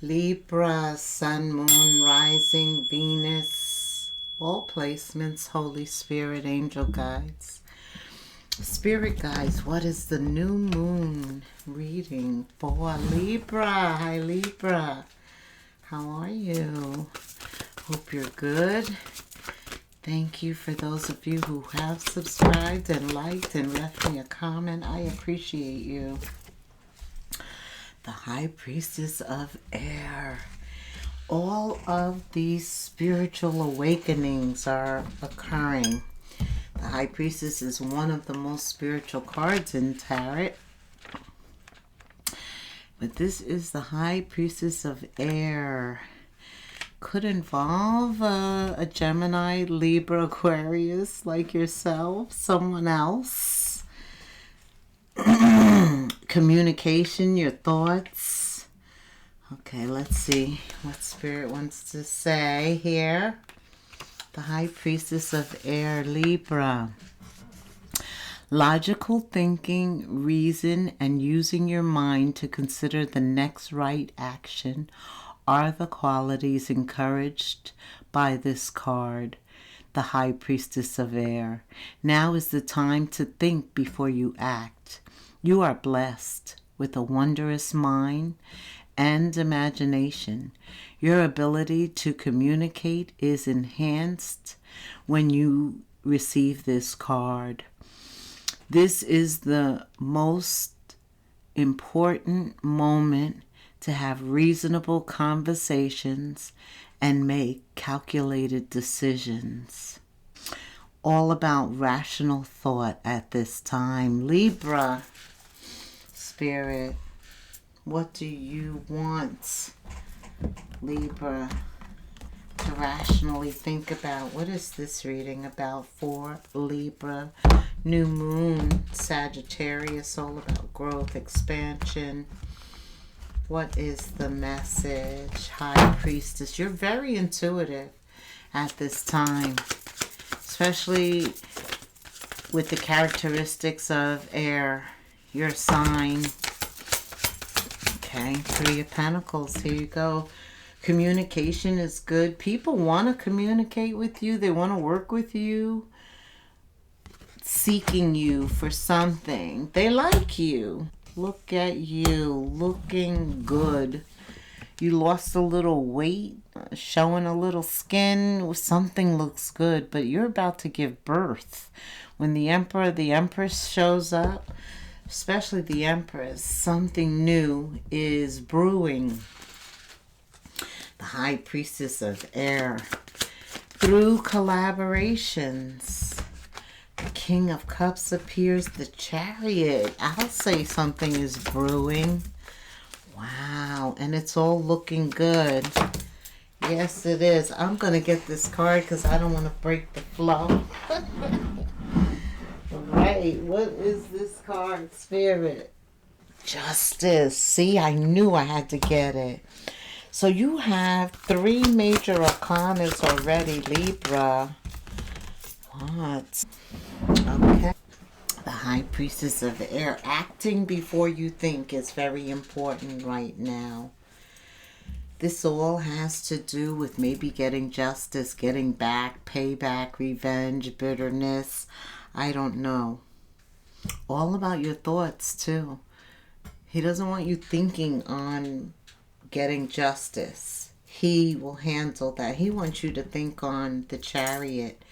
Libra, Sun, Moon, Rising, Venus, all placements, Holy Spirit, angel guides. Spirit guides, what is the new moon reading for Libra? Hi Libra, how are you? Hope you're good. Thank you for those of you who have subscribed and liked and left me a comment. I appreciate you. The High Priestess of Air. All of these spiritual awakenings are occurring. The High Priestess is one of the most spiritual cards in Tarot. But this is the High Priestess of Air. Could involve a Gemini, Libra, Aquarius like yourself, someone else. Communication, your thoughts. Okay, let's see what Spirit wants to say here. The High Priestess of Air, Libra. Logical thinking, reason, and using your mind to consider the next right action are the qualities encouraged by this card, the High Priestess of Air. Now is the time to think before you act. You are blessed with a wondrous mind and imagination. Your ability to communicate is enhanced when you receive this card. This is the most important moment to have reasonable conversations and make calculated decisions. All about rational thought at this time. Libra, Spirit, what do you want, Libra, to rationally think about? What is this reading about for Libra? New moon, Sagittarius, all about growth, expansion. What is the message? High Priestess. You're very intuitive at this time, especially with the characteristics of air, your sign. Okay, Three of Pentacles. Here you go. Communication is good. People want to communicate with you. They want to work with you, seeking you for something. They like you. Look at you, looking good. You lost a little weight, showing a little skin. Something looks good, but you're about to give birth. When the Emperor, the Empress shows up, especially the Empress, something new is brewing. The High Priestess of Air. Through collaborations. The King of Cups appears, the Chariot. I'll say something is brewing. Wow, and it's all looking good. Yes, it is. I'm going to get this card because I don't want to break the flow. Right, what is this card, Spirit? Justice. See, I knew I had to get it. So you have 3 major arcanas already, Libra. What? Okay. The High Priestess of Air. Acting before you think is very important right now. This all has to do with maybe getting justice, getting back, payback, revenge, bitterness. I don't know. All about your thoughts, too. He doesn't want you thinking on getting justice. He will handle that. He wants you to think on the Chariot,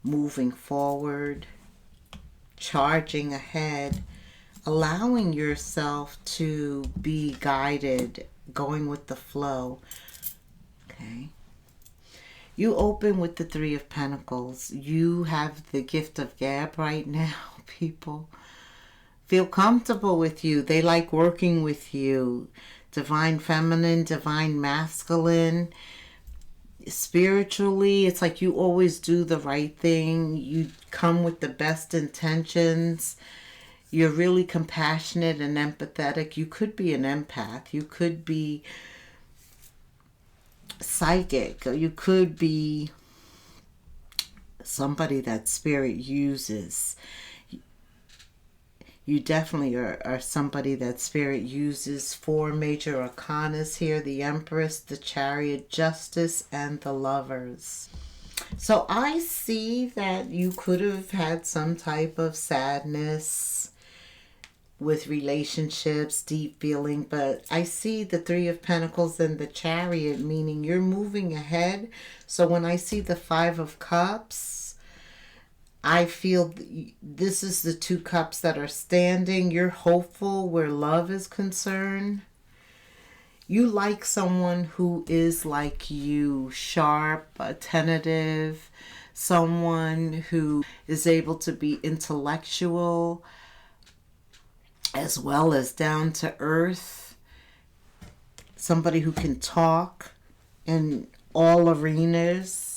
moving forward, charging ahead, allowing yourself to be guided, going with the flow. Okay. You open with the 3 of Pentacles. You have the gift of gab right now, people. Feel comfortable with you. They like working with you. Divine feminine, divine masculine. Spiritually, it's like you always do the right thing. You come with the best intentions. You're really compassionate and empathetic. You could be an empath. You could be psychic. Or you could be somebody that Spirit uses. You definitely are somebody that Spirit uses. 4 major arcanas here: the Empress, the Chariot, Justice, and the Lovers. So I see that you could have had some type of sadness with relationships, deep feeling, but I see the 3 of Pentacles and the Chariot, meaning you're moving ahead. So when I see the 5 of Cups, I feel this is the 2 cups that are standing. You're hopeful where love is concerned. You like someone who is like you, sharp, attentive, someone who is able to be intellectual as well as down to earth, somebody who can talk in all arenas.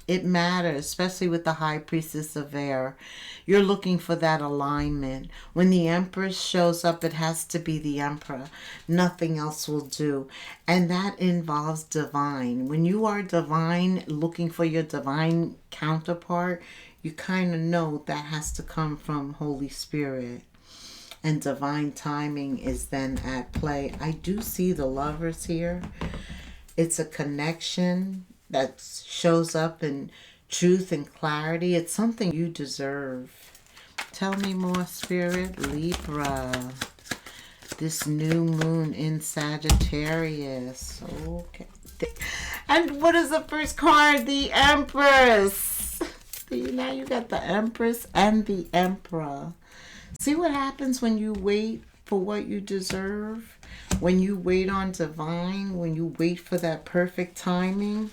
It matters, especially with the High Priestess of Air. You're looking for that alignment. When the Empress shows up, it has to be the Emperor. Nothing else will do. And that involves divine. When you are divine, looking for your divine counterpart, you kind of know that has to come from Holy Spirit. And divine timing is then at play. I do see the Lovers here. It's a connection that shows up in truth and clarity. It's something you deserve. Tell me more, Spirit. Libra. This new moon in Sagittarius. Okay. And what is the first card? The Empress. See, now you got the Empress and the Emperor. See what happens when you wait for what you deserve? When you wait on divine, when you wait for that perfect timing,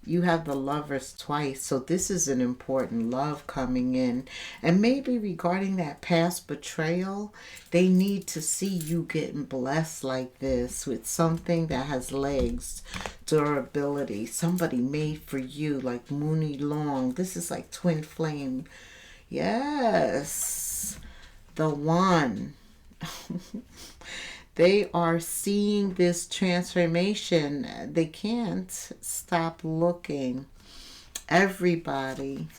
you have the Lovers twice. So this is an important love coming in. And maybe regarding that past betrayal, they need to see you getting blessed like this with something that has legs, durability, somebody made for you, like Mooney Long. This is like twin flame. Yes, the one. They are seeing this transformation. They can't stop looking. Everybody.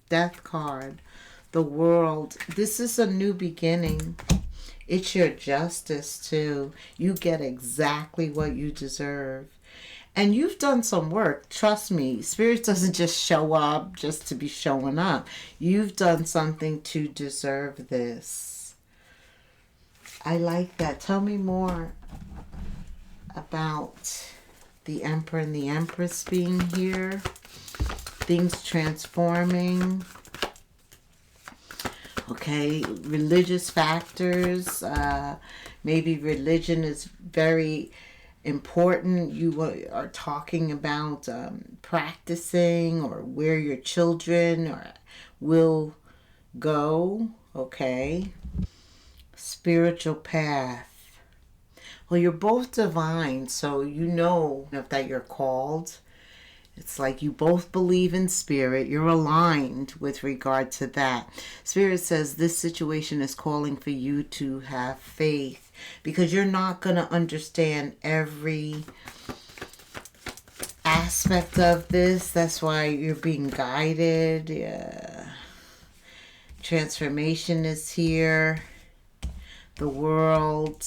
Death card. The World. This is a new beginning. It's your justice too. You get exactly what you deserve. And you've done some work. Trust me. Spirit doesn't just show up just to be showing up. You've done something to deserve this. I like that. Tell me more about the Emperor and the Empress being here. Things transforming. Okay, religious factors. Maybe religion is very important. You are talking about practicing or where your children will go. Okay. Spiritual path. Well, you're both divine, so you know that you're called. It's like you both believe in spirit. You're aligned with regard to that. Spirit says this situation is calling for you to have faith because you're not going to understand every aspect of this. That's why you're being guided. Yeah. Transformation is here. The World.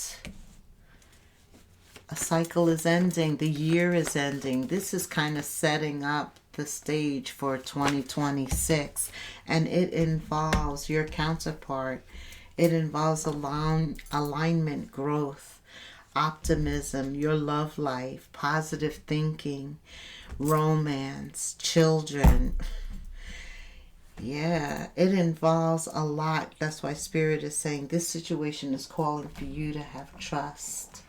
A cycle is ending. The year is ending. This is kind of setting up the stage for 2026. And it involves your counterpart. It involves alignment, growth, optimism, your love life, positive thinking, romance, children. Yeah, it involves a lot. That's why Spirit is saying this situation is calling for you to have trust.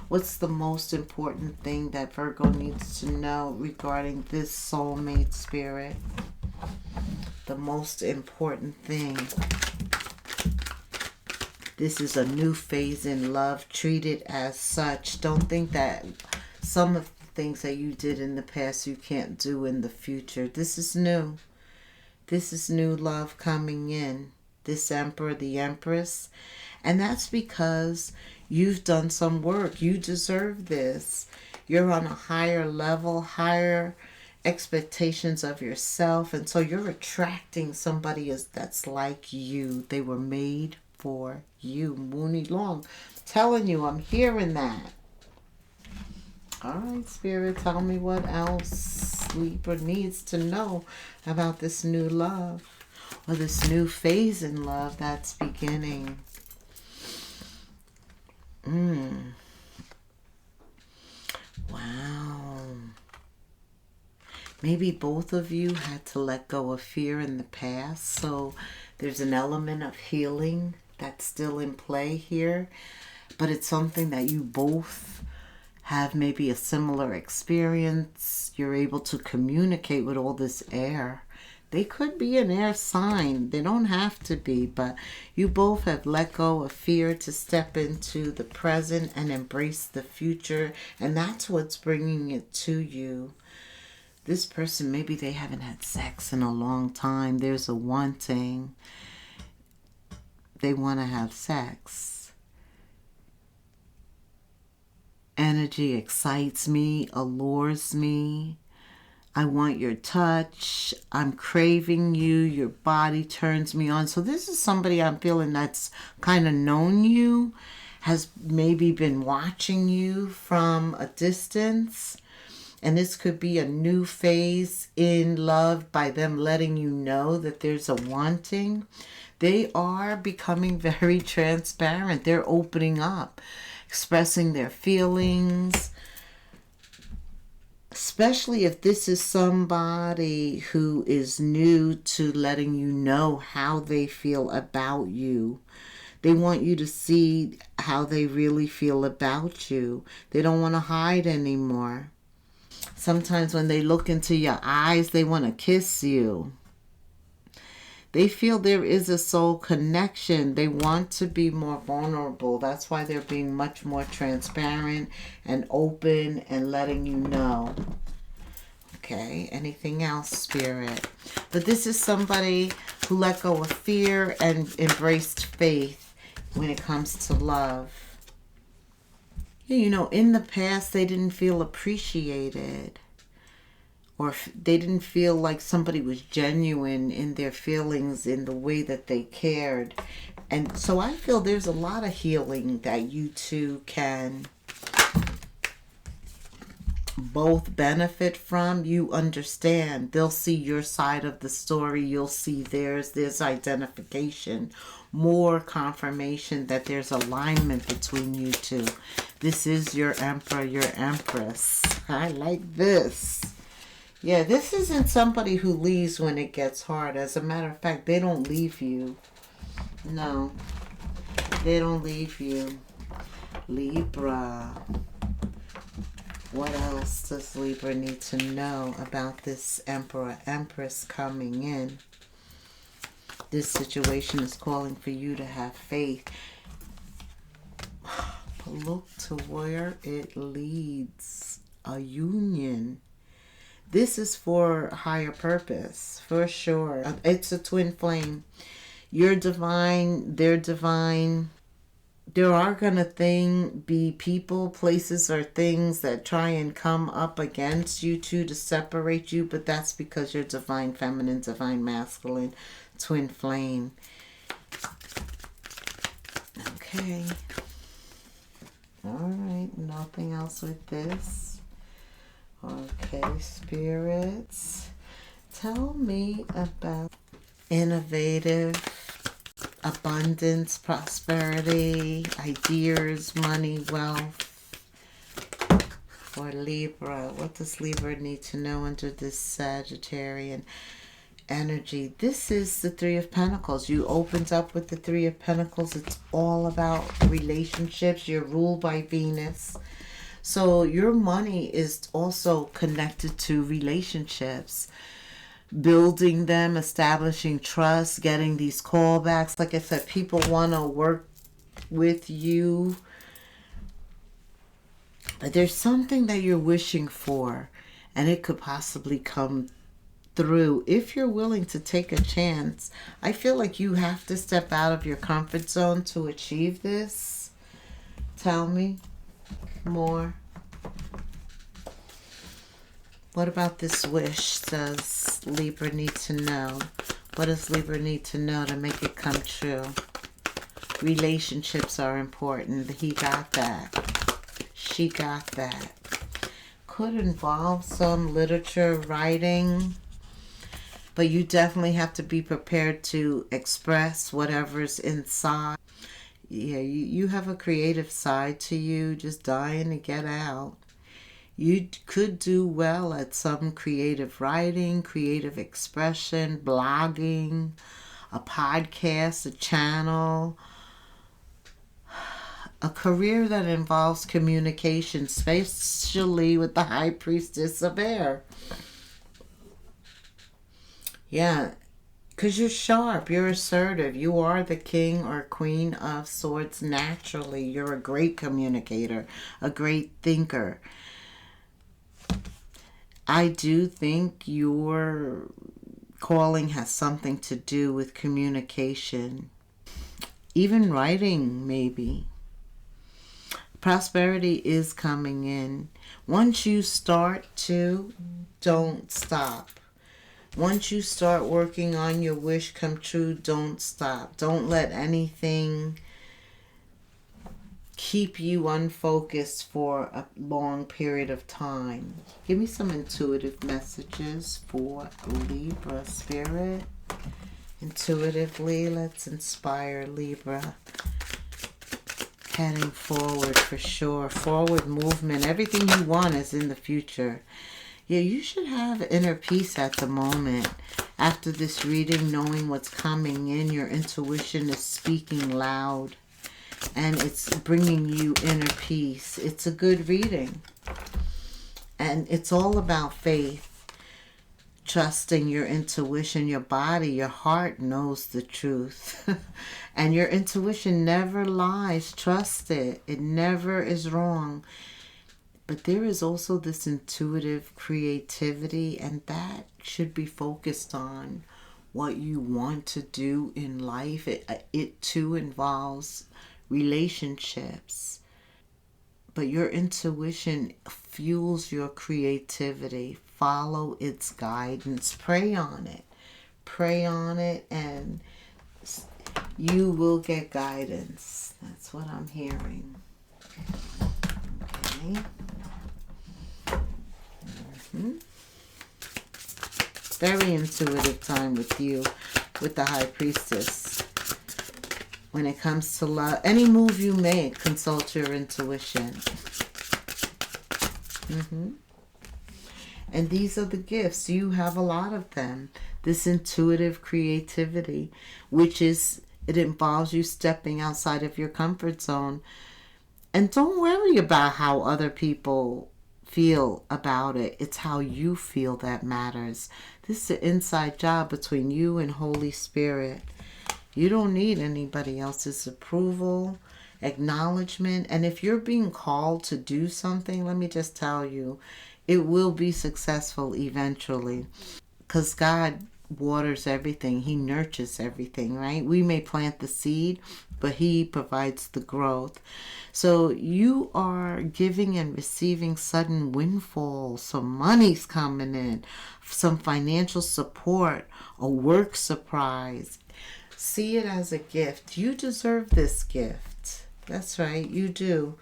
What's the most important thing that Virgo needs to know regarding this soulmate, Spirit? The most important thing. This is a new phase in love. Treat it as such. Don't think that some of the things that you did in the past you can't do in the future. This is new. This is new love coming in. This Emperor, the Empress. And that's because you've done some work. You deserve this. You're on a higher level, higher expectations of yourself. And so you're attracting somebody that's like you. They were made for you. Mooney Long. Telling you, I'm hearing that. All right, Spirit, tell me what else Libra needs to know about this new love or this new phase in love that's beginning. Wow. Maybe both of you had to let go of fear in the past, so there's an element of healing that's still in play here, but it's something that you both have maybe a similar experience. You're able to communicate with all this air. They could be an air sign. They don't have to be, but you both have let go of fear to step into the present and embrace the future, and that's what's bringing it to you. This person, maybe they haven't had sex in a long time. There's a wanting. They want to have sex. Energy excites me, allures me. I want your touch. I'm craving you. Your body turns me on. So this is somebody I'm feeling that's kind of known you, has maybe been watching you from a distance. And this could be a new phase in love by them letting you know that there's a wanting. They are becoming very transparent. They're opening up, expressing their feelings. Especially if this is somebody who is new to letting you know how they feel about you. They want you to see how they really feel about you. They don't want to hide anymore. Sometimes when they look into your eyes, they want to kiss you. They feel there is a soul connection. They want to be more vulnerable. That's why they're being much more transparent and open and letting you know. Okay, anything else, Spirit? But this is somebody who let go of fear and embraced faith when it comes to love. You know, in the past, they didn't feel appreciated, or they didn't feel like somebody was genuine in their feelings, in the way that they cared. And so I feel there's a lot of healing that you two can both benefit from. You understand. They'll see your side of the story. You'll see theirs. There's identification, more confirmation that there's alignment between you two. This is your emperor, your empress. I like this. Yeah, this isn't somebody who leaves when it gets hard. As a matter of fact, they don't leave you. No, they don't leave you. Libra. What else does Libra need to know about this Emperor, Empress coming in? This situation is calling for you to have faith. Look to where it leads. A union. This is for higher purpose, for sure. It's a twin flame. You're divine, they're divine. There are going to be people, places, or things that try and come up against you two to separate you, but that's because you're divine feminine, divine masculine, twin flame. Okay. All right, nothing else with this. Okay, spirits, tell me about innovative, abundance, prosperity, ideas, money, wealth for Libra. What does Libra need to know under this Sagittarian energy? This is the Three of Pentacles. You opened up with the Three of Pentacles. It's all about relationships. You're ruled by Venus. So your money is also connected to relationships. Building them, establishing trust, getting these callbacks. Like I said, people want to work with you. But there's something that you're wishing for, and it could possibly come through if you're willing to take a chance. I feel like you have to step out of your comfort zone to achieve this. Tell me more. What about this wish does Libra need to know? What does Libra need to know to make it come true? Relationships are important. He got that. She got that. Could involve some literature, writing, but you definitely have to be prepared to express whatever's inside. Yeah, you have a creative side to you, just dying to get out. You could do well at some creative writing, creative expression, blogging, a podcast, a channel, a career that involves communication, especially with the High Priestess of Air. Yeah, because you're sharp, you're assertive, you are the king or queen of swords naturally. You're a great communicator, a great thinker. I do think your calling has something to do with communication, even writing, maybe. Prosperity is coming in. Once you start to, don't stop. Once you start working on your wish come true, don't stop. Don't let anything keep you unfocused for a long period of time. Give me some intuitive messages for Libra spirit. Intuitively, let's inspire Libra. Heading forward for sure. Forward movement. Everything you want is in the future. Yeah, you should have inner peace at the moment. After this reading, knowing what's coming in, your intuition is speaking loud. And it's bringing you inner peace. It's a good reading. And it's all about faith. Trusting your intuition, your body, your heart knows the truth. And your intuition never lies. Trust it. It never is wrong. But there is also this intuitive creativity, and that should be focused on what you want to do in life. It too involves relationships. But your intuition fuels your creativity. Follow its guidance. Pray on it. Pray on it, and you will get guidance. That's what I'm hearing. Okay. Very intuitive time with you, with the High Priestess. When it comes to love, any move you make, consult your intuition. And these are the gifts. You have a lot of them. This intuitive creativity, which is, it involves you stepping outside of your comfort zone. And don't worry about how other people feel about it. It's how you feel that matters. This is an inside job between you and Holy Spirit. You don't need anybody else's approval, acknowledgement. And if you're being called to do something, let me just tell you, it will be successful eventually. Because God waters everything. He nurtures everything, right? We may plant the seed, but He provides the growth. So you are giving and receiving sudden windfalls. Some money's coming in, some financial support, a work surprise. See it as a gift. You deserve this gift. That's right, you do.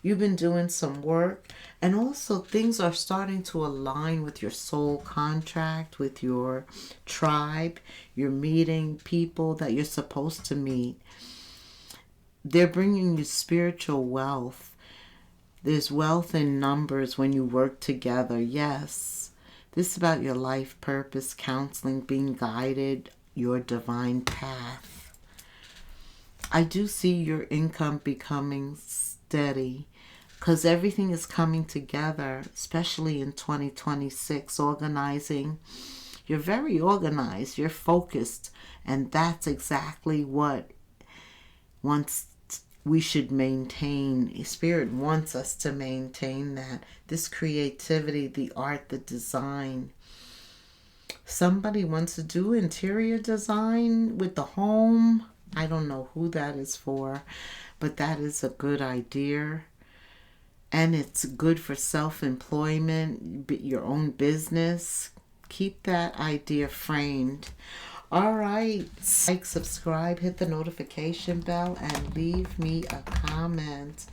You've been doing some work, and also things are starting to align with your soul contract, with your tribe. You're meeting people that you're supposed to meet. They're bringing you spiritual wealth. There's wealth in numbers when you work together. Yes. This is about your life purpose, counseling, being guided, your divine path. I do see your income becoming steady because everything is coming together, especially in 2026, organizing. You're very organized. You're focused. And that's exactly what we should maintain. Spirit wants us to maintain that. This creativity, the art, the design. Somebody wants to do interior design with the home. I don't know who that is for, but that is a good idea. And it's good for self-employment, your own business. Keep that idea framed. All right. Like, subscribe, hit the notification bell, and leave me a comment.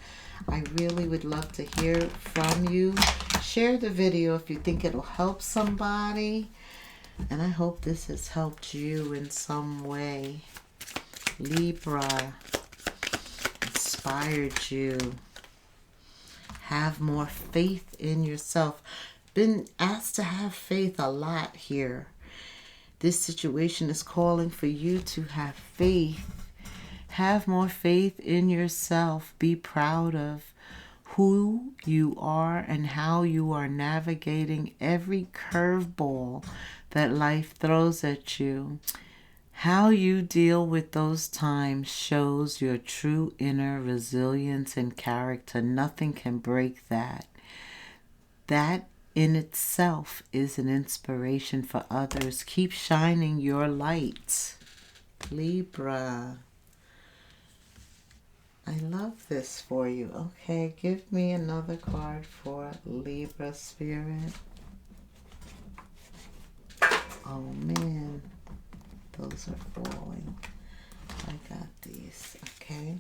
I really would love to hear from you. Share the video if you think it'll help somebody. And I hope this has helped you in some way. Libra, inspired you. Have more faith in yourself. Been asked to have faith a lot here. This situation is calling for you to have faith. Have more faith in yourself. Be proud of who you are and how you are navigating every curveball that life throws at you. How you deal with those times shows your true inner resilience and character. Nothing can break that. That in itself is an inspiration for others. Keep shining your light. Libra. I love this for you. Okay, give me another card for Libra spirit. Oh man, those are falling. I got these, okay?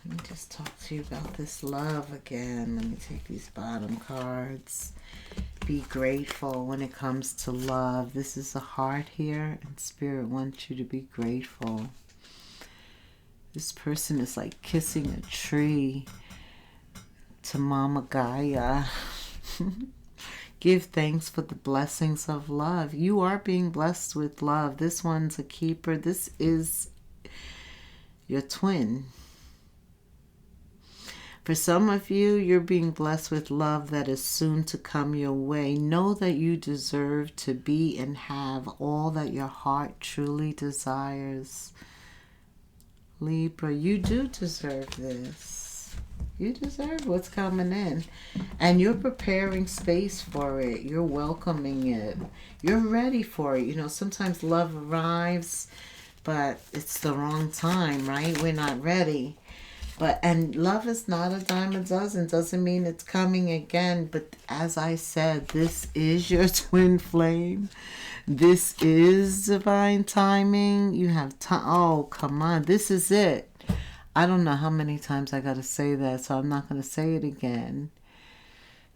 Let me just talk to you about this love again. Let me take these bottom cards. Be grateful when it comes to love. This is a heart here, and Spirit wants you to be grateful. This person is like kissing a tree to Mama Gaia. Give thanks for the blessings of love. You are being blessed with love. This one's a keeper. This is your twin. For some of you, you're being blessed with love that is soon to come your way. Know that you deserve to be and have all that your heart truly desires. Libra, you do deserve this. You deserve what's coming in. And you're preparing space for it. You're welcoming it. You're ready for it. You know, sometimes love arrives, but it's the wrong time, right? We're not ready. And love is not a dime a dozen. Doesn't mean it's coming again. But as I said, this is your twin flame. This is divine timing. You have time. Oh, come on. This is it. I don't know how many times I got to say that, so I'm not going to say it again.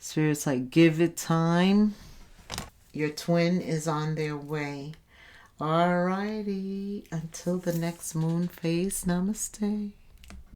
Spirit's like, give it time. Your twin is on their way. Alrighty. Until the next moon phase, namaste.